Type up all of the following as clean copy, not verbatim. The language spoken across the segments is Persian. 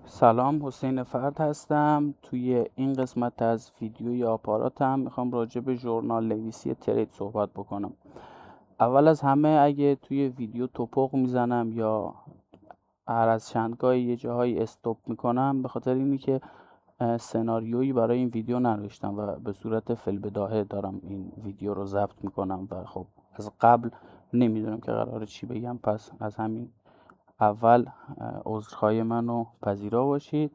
سلام، حسین فرد هستم. توی این قسمت از ویدیوی آپاراتم میخوام راجع به ژورنال نویسی ترید صحبت بکنم. اول از همه اگه توی ویدیو توپق میزنم یا هر از چندگاهی یه جاهایی استوب میکنم به خاطر اینی که سناریویی برای این ویدیو ننوشتم و به صورت فی‌البداهه دارم این ویدیو رو ضبط میکنم و خب از قبل نمیدونم که قراره چی بگم، پس از همین اول عذرخواهی منو پذیرا باشید.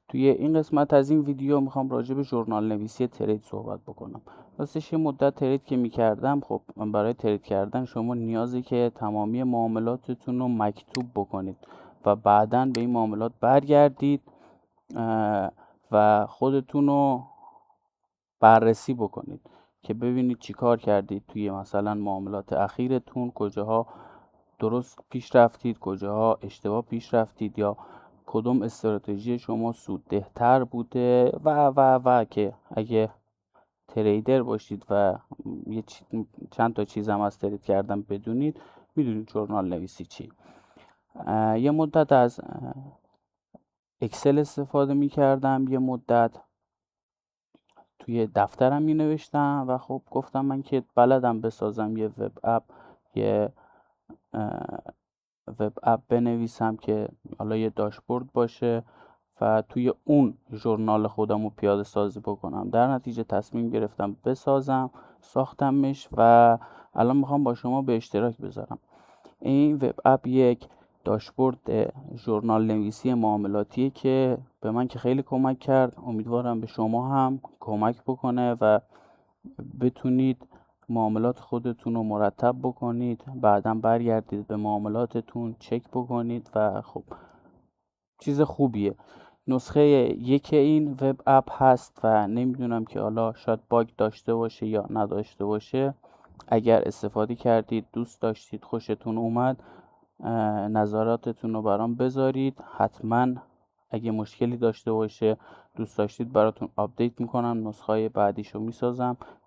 توی این قسمت از این ویدیو میخوام راجع به ژورنال نویسی ترید صحبت بکنم. راستش یه مدت ترید که میکردم، خب برای ترید کردن شما نیازی که تمامی معاملاتتون رو مکتوب بکنید و بعداً به این معاملات برگردید و خودتون رو بررسی بکنید که ببینید چی کار کردید توی مثلا معاملات اخیرتون، کجاها درست پیش رفتید، کجاها اشتباه پیش رفتید، یا کدوم استراتژی شما سوددهتر بوده و که اگه تریدر باشید و چند تا چیز هم از ترید کردن بدونید، میدونید ژورنال نویسی چی. یه مدت از اکسل استفاده میکردم، یه مدت توی دفترم می نوشتم و خب گفتم من که بلدم بسازم یه وب اپ بنویسم که حالا یه داشبورد باشه و توی اون ژورنال خودم رو پیاده سازی بکنم. در نتیجه تصمیم گرفتم بسازم، ساختمش و الان میخوام با شما به اشتراک بذارم. این وب اپ یک داشبورد ژورنال نویسی معاملاتیه که به من که خیلی کمک کرد. امیدوارم به شما هم کمک بکنه و بتونید معاملات خودتون رو مرتب بکنید، بعدا برگردید به معاملاتتون چک بکنید و خب چیز خوبیه. نسخه یک این وب اپ هست و نمیدونم که حالا شاید باگ داشته باشه یا نداشته باشه. اگر استفاده کردید، دوست داشتید، خوشتون اومد، نظراتتون رو برام بذارید. حتما اگه مشکلی داشته باشه، دوست داشتید براتون آپدیت میکنم، نسخه بعدیشو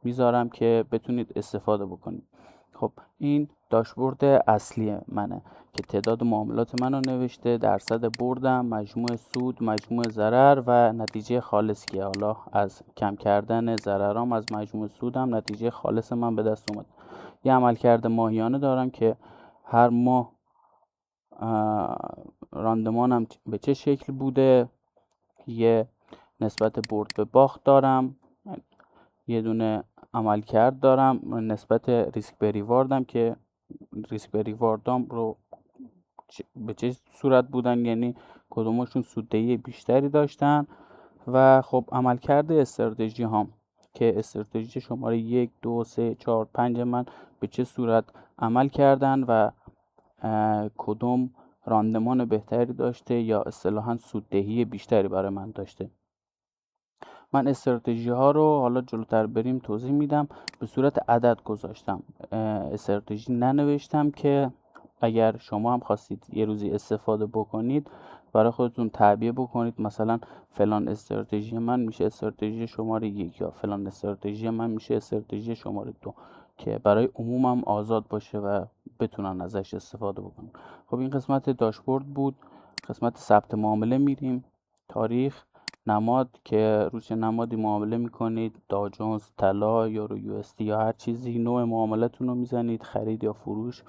میذارم که بتونید استفاده بکنید. خب این داشبورد اصلی منه که تعداد معاملات منو نوشته، درصد بردم، مجموع سود، مجموع ضرر و نتیجه خالص که حالا از کم کردن ضررام از مجموع سودم نتیجه خالص من به دست اومد. یه عملکرد ماهیانه دارم که هر ماه راندمانم به چه شکل بوده، یه نسبت برد به باخت دارم، یه دونه عملکرد دارم نسبت ریسک به ریواردم که ریسک به ریواردام رو به چه صورت بودن، یعنی کدومشون سوددهی بیشتری داشتن و خب عملکرد استراتژی هام که استراتژی شماره 1 2 3 4 5 من به چه صورت عمل کردن و کدوم راندمان بهتری داشته یا اصطلاحاً سوددهی بیشتری برای من داشته. من استراتژی ها رو حالا جلوتر بریم توضیح میدم. به صورت عدد گذاشتم، استراتژی ننوشتم که اگر شما هم خواستید یه روزی استفاده بکنید برای خودتون تعبیه بکنید، مثلا فلان استراتژی من میشه استراتژی شماره 1 یا فلان استراتژی من میشه استراتژی شماره 2 که برای عمومم آزاد باشه و بتونن ازش استفاده بکنن. خب این قسمت داشبورد بود. قسمت ثبت معامله میریم. تاریخ، نماد که روی چه نمادی معامله میکنید، داو جونز، طلا، یورو یو اس دی یا هر چیزی، نوع معاملتون رو میزنید، خرید یا فروش،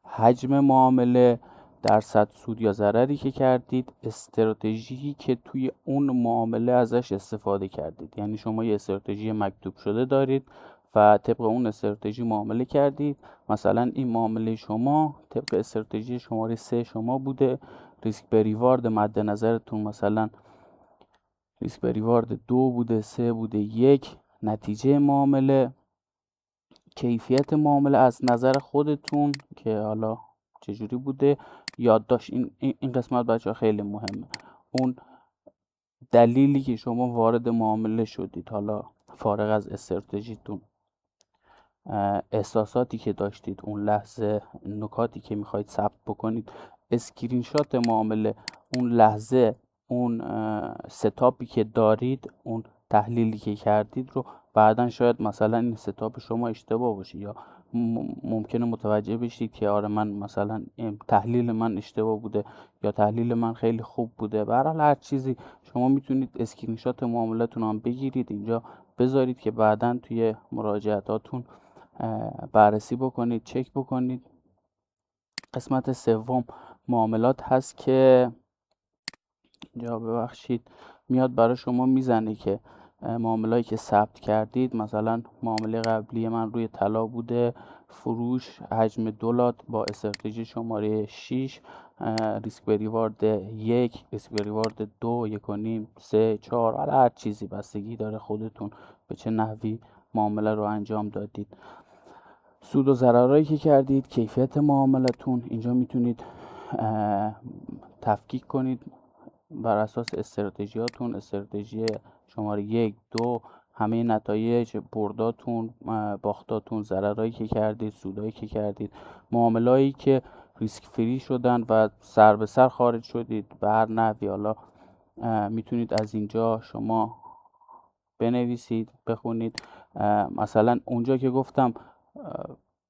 حجم معامله، درصد سود یا ضرری که کردید، استراتژی که توی اون معامله ازش استفاده کردید. یعنی شما یه استراتژی مکتوب شده دارید و طبق اون استراتژی معامله کردید. مثلا این معامله شما طبق استراتژی شماره 3 شما بوده، ریسک به ریوارد مد نظرتون مثلا ریسک به ریوارد 2 بوده، 3 بوده، 1. نتیجه معامله، کیفیت معامله از نظر خودتون که حالا چجوری بوده، یادداشت. این قسمت بچه‌ها خیلی مهمه. اون دلیلی که شما وارد معامله شدید، حالا فارغ از استراتژیتون، احساساتی که داشتید اون لحظه، نکاتی که میخواید ثبت بکنید، اسکرین شات معامله اون لحظه، اون ستاپی که دارید، اون تحلیلی که کردید رو بعدا شاید مثلا این ستاپ شما اشتباه باشه یا ممکنه متوجه بشید که آره من مثلا تحلیل من اشتباه بوده یا تحلیل من خیلی خوب بوده. به هر حال هر چیزی شما میتونید اسکرین شات معاملاتون هم بگیرید اینجا بذارید که بعداً توی مراجعاتتون بررسی بکنید، چک بکنید. قسمت سوم معاملات هست که اینجا ببخشید میاد برای شما میزنه که معاملایی که ثبت کردید، مثلا معامله قبلی من روی طلا بوده، فروش حجم 2 لات با استراتژی شماره 6، ریسک بریوارد 1، ریسک بریوارد 2، 1.5، 3، 4، حالا هر چیزی بستگی داره خودتون به چه نحوی معامله رو انجام دادید. سود و ضررهایی که کردید، کیفیت معاملتون، اینجا میتونید تفکیک کنید بر اساس استراتژیاتون، استراتژی شماره 1، 2، همه نتایج، برداتون، باختاتون، ضررهایی که کردید، سودایی که کردید، معاملهایی که ریسک فری شدن و سر به سر خارج شدید به هر نحوی. حالا میتونید از اینجا شما بنویسید، بخونید. مثلا اونجا که گفتم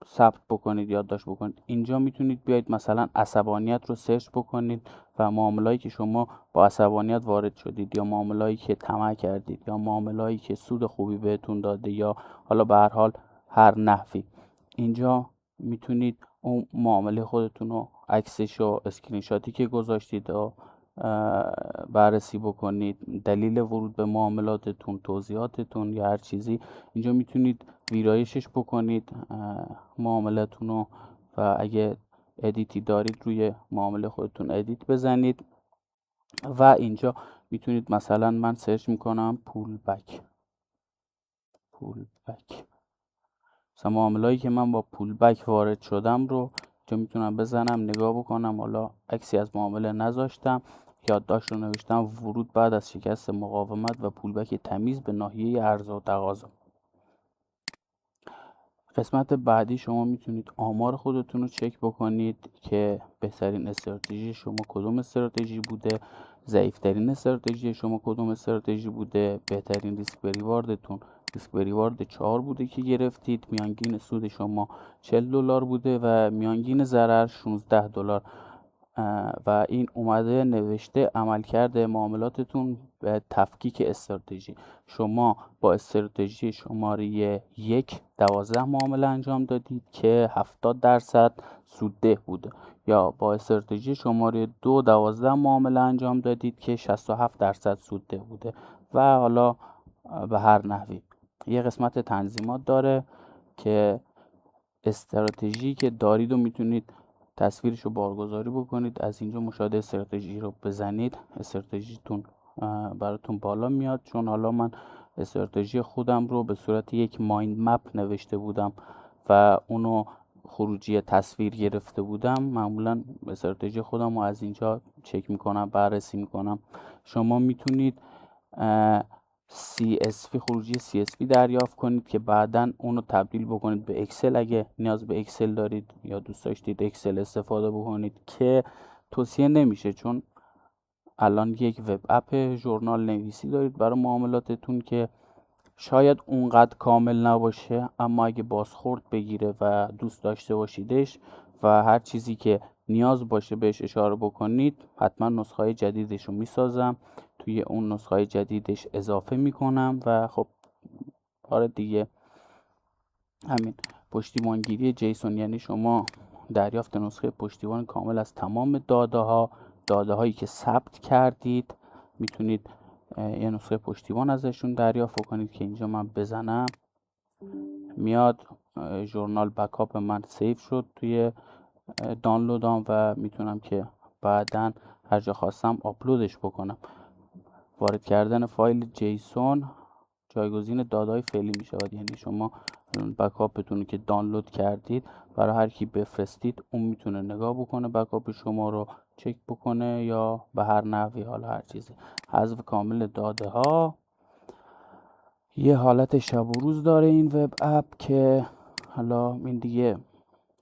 ثبت بکنید، یادداشت بکنید، اینجا میتونید بیاید مثلا عصبانیت رو سرچ بکنید و معاملایی که شما با عصبانیت وارد شدید یا معاملایی که طمع کردید یا معاملایی که سود خوبی بهتون داده یا حالا به هر حال هر نحوی، اینجا میتونید اون معامله خودتون رو عکسش و اسکرین شاتی که گذاشتید و بررسی بکنید، دلیل ورود به معاملاتتون، توضیحاتتون یا هر چیزی. اینجا میتونید ویرایشش بکنید معاملتون رو و اگه ادیتی دارید روی معامله خودتون ادیت بزنید و اینجا میتونید مثلا من سرچ میکنم پول بک، مثلا معاملهایی که من با پول بک وارد شدم رو اینجا میتونم بزنم نگاه بکنم. حالا عکسی از معامله نذاشتم، یادداشت رو نوشتم ورود بعد از شکست مقاومت و پول بک تمیز به ناحیه عرضه و تقاضا. قسمت بعدی شما میتونید آمار خودتون رو چک بکنید که بهترین استراتژی شما کدوم استراتژی بوده، ضعیفترین استراتژی شما کدوم استراتژی بوده، بهترین ریسک بریواردتون ریسک بریوارد 4 بوده که گرفتید، میانگین سود شما $40 بوده و میانگین ضرر $16 و این اومده نوشته عملکرد معاملاتتون به تفکیک استراتژی. شما با استراتژی شماره 1 12 معامله انجام دادید که 70% سودده بوده، یا با استراتژی شماره 2 12 معامله انجام دادید که 67% سودده بوده و حالا به هر نحوی. یه قسمت تنظیمات داره که استراتژی که دارید و میتونید تصویرش رو بارگذاری بکنید. از اینجا مشاهده استراتژی رو بزنید، استراتژیتون براتون بالا میاد. چون حالا من استراتژی خودم رو به صورت یک مایند مپ نوشته بودم و اونو خروجی تصویر گرفته بودم، معمولا استراتژی خودم رو از اینجا چک میکنم، بررسی میکنم. شما میتونید CSV، خروجی CSV دریافت کنید که بعداً اونو تبدیل بکنید به اکسل اگه نیاز به اکسل دارید یا دوست داشتید اکسل استفاده بکنید، که توصیه نمیشه چون الان یک وب اپ ژورنال نویسی دارید برای معاملاتتون که شاید اونقدر کامل نباشه، اما اگه بازخورد بگیره و دوست داشته باشیدش و هر چیزی که نیاز باشه بهش اشاره بکنید، حتما نسخه جدیدش رو میسازم، توی اون نسخه جدیدش اضافه میکنم و خب آره دیگه همین. پشتیبانگیری جیسون یعنی شما دریافت نسخه پشتیبان کامل از تمام داده هایی که ثبت کردید. میتونید یه نسخه پشتیبان ازشون دریافت کنید که اینجا من بزنم میاد ژورنال بکاپ من سیو شد توی دانلودام و میتونم که بعداً هر جا خواستم آپلودش بکنم. وارد کردن فایل جیسون جایگزین داده‌های فعلی می شود، یعنی شما بکاپتون که دانلود کردید برای هر کی بفرستید اون میتونه نگاه بکنه، بکاپ شما رو چک بکنه یا به هر نحوی، حالا هر چیزی. حذف کامل داده ها یه حالت شب و روز داره این وب اپ که حالا این دیگه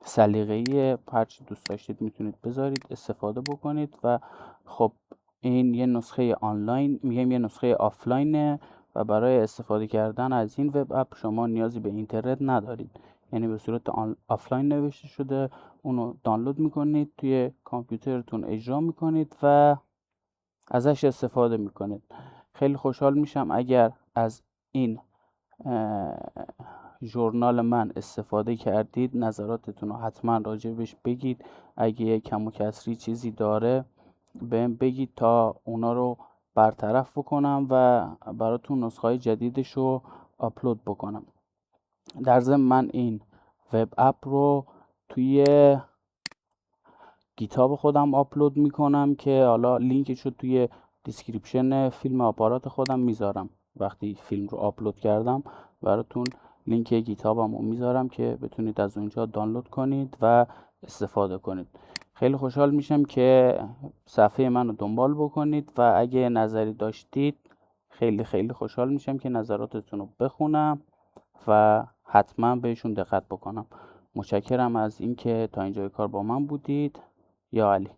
سلیقه‌ایه، هر چی دوست داشتید میتونید بذارید استفاده بکنید. و خب این یه نسخه آنلاین، میگم یه نسخه آفلاینه و برای استفاده کردن از این وب اپ شما نیازی به اینترنت ندارید. یعنی به صورت آفلاین نوشته شده. اونو دانلود میکنید، توی کامپیوترتون اجرا میکنید و ازش استفاده میکنید. خیلی خوشحال میشم اگر از این ژورنال من استفاده کردید. نظراتتون رو حتما راجبش بگید. اگه کم و کسری چیزی داره بهم بگید تا اونا رو برطرف بکنم و براتون نسخه جدیدش رو آپلود بکنم. در ضمن من این وب اپ رو توی گیتاب خودم آپلود میکنم که حالا لینکش رو توی دیسکریپشن فیلم آپارات خودم میذارم. وقتی فیلم رو آپلود کردم براتون لینک گیتابم رو میذارم که بتونید از اونجا دانلود کنید و استفاده کنید. خیلی خوشحال میشم که صفحه من رو دنبال بکنید و اگه نظری داشتید خیلی خیلی خوشحال میشم که نظراتتون رو بخونم و حتما بهشون دقت بکنم. متشکرم از اینکه تا اینجای کار با من بودید. یا علی.